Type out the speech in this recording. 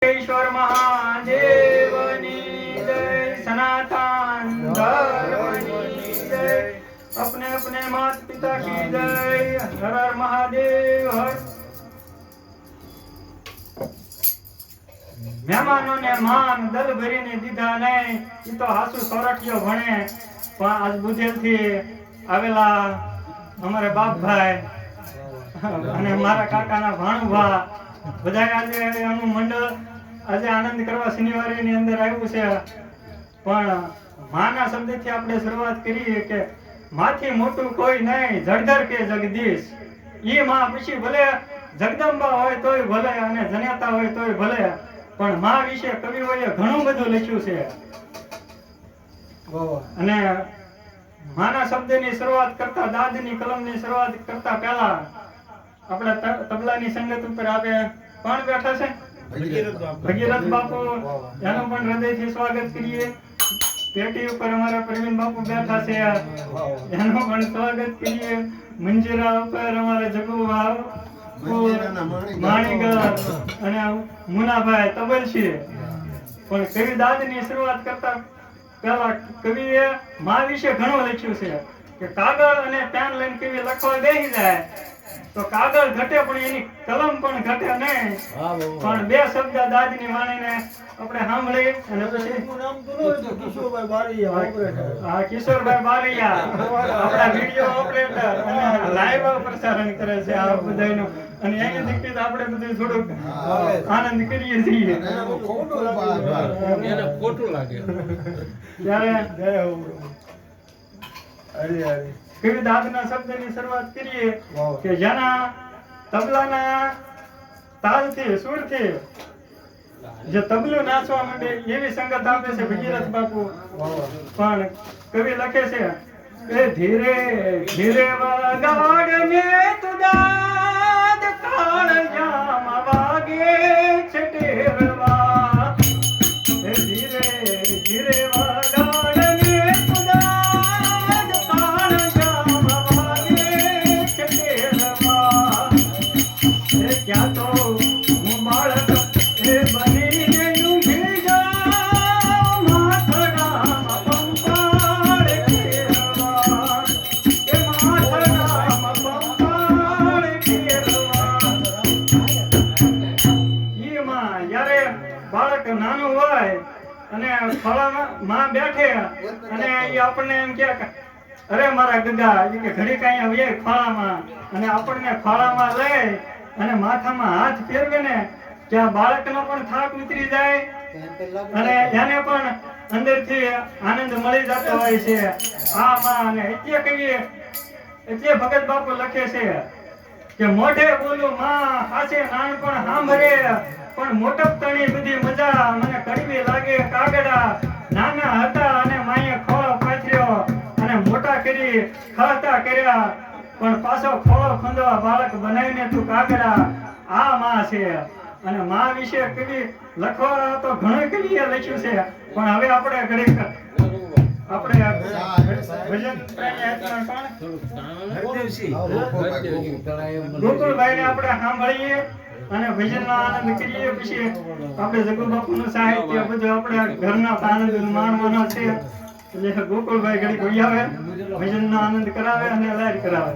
ईश्वर महादेवनी जय, सनातन धर्मनी जय, अपने अपने माता पिता की जय, हर हर महादेव हर। મહેમાનો ને માન દલ ભરીને દીધા નહીં, ઈ તો હાસુ સોરઠિયો ભણે પણ આજ બુધેલથી આવેલા અમારે બાપભાઈ અને મારા કાકાના ભાણુભા બધા આજે એનું મંડળ આજે આનંદ કરવા શનિવારે ની અંદર આવ્યું છે। પણ માના શબ્દથી આપણે શરૂઆત કરીએ કે માથી મોટું કોઈ નહીં, જળધર કે જગદીશ। ઈ માં પછી ભલે જગદંબા હોય તોય ભલે અને જનેતા હોય તોય ભલે, પણ માં વિશે કવિઓએ ઘણું બધું લખ્યું છે। અને માના શબ્દની શરૂઆત કરતા, દાદની કલમની શરૂઆત કરતા પહેલા આપણે તબલાની સંગત ઉપર આપે કોણ બેઠા છે? ભગીરથ બાપુ, એનું પણ હૃદયથી સ્વાગત કરીએ। પેટી ઉપર અમારા પ્રવીણ બાપુ બેઠા છે, એનું પણ સ્વાગત કરીએ। મંજીરા ઉપર અમારા જગુ ભાવ માણીગર અને મુનાભાઈ તબલશી। પણ કવિ દાદની શરૂઆત કરતા પહેલા કવિએ મા વિશે ઘણું લખ્યું છે કે કાગળ અને પેન લઈને કવિ લખવા બેસી જાય તો કાગળ ઘટે પણ એની કલમ પણ ઘટે નહીં। પણ બે શબ્દ દાદની વાણીને આપણે સાંભળી અને પછી કિશોરભાઈ બારૈયા આપણા વિડીયો ઓપરેટર અને લાઈવ પ્રસારણ કરે છે આ બધાનું, અને એની દીકરી આપણે બધું થોડુંક આનંદ કરીએ છીએ। એને ખોટું લાગે ત્યારે કવિ દાદના શબ્દની શરૂઆત કરીએ કે જેના તબલાના તાલથી, સુરથી જે તબલું નાચવા માંડે એવી સંગત આપે છે ભગીરથ બાપુ। પણ કવિ લખે છે કે ધીરે ધીરે વગાડને તુદાદ કાળજામાં વાગે છે ટેરવા, ધીરે ધીરે વગાડને તુદાદ કાળજામાં વાગે છે ટેરવા, ક્યાં તો હું બાળક એ બનીને ઊભી જાઉં માથડામાં પંપાળ કેરવા, એ માથડામાં પંપાળ કેરવા। ઈ માં જ્યારે બાળક નાનું હોય અને ખોળામાં માં બેઠે અને ઈ આપણને એમ કે અરે મારા ગગા, ઈ કે ઘડી કાંઈ આવીએ ખોળામાં, અને આપણને ખોળામાં લઈ અને માથામાં હાથ ફેરવે ને ત્યાં બાળકનો પણ થાક ઉતરી જાય અને એને પણ અંદરથી આનંદ મળી જતો હોય છે આ માં। અને એટલે કહીએ, એટલે ભગત બાપુ લખે છે કે મોઢે બોલું માં હાસે નાનપણ સાંભળે, પણ મોટપ તણી બધી મજા મને કડવી લાગે કાગડા। નાના હતા અને માએ ખોળો પાથર્યો અને મોટા કરી ખાતા કર્યા, પણ પાછો ખોળો ખંદવા બાળક બનાવીને તું કાગડા। આ માં છે। અને માં વિશે કવિ લખવા તો ઘણું કવિએ લખ્યું છે, પણ હવે આપણે ઘડીક આપણે ભજન ગોકુળભાઈ ને આપણે સાંભળીએ અને ભજનનો આનંદ કરીએ। પછી આપણે જગુ બાપુનું સાહિત્ય બધું આપણે ઘરના આનંદ માણવાનો છે, એટલે ગોકુળભાઈ ઘડીક વહી આવે, ભજનનો આનંદ કરાવે અને લાઈટ કરાવે।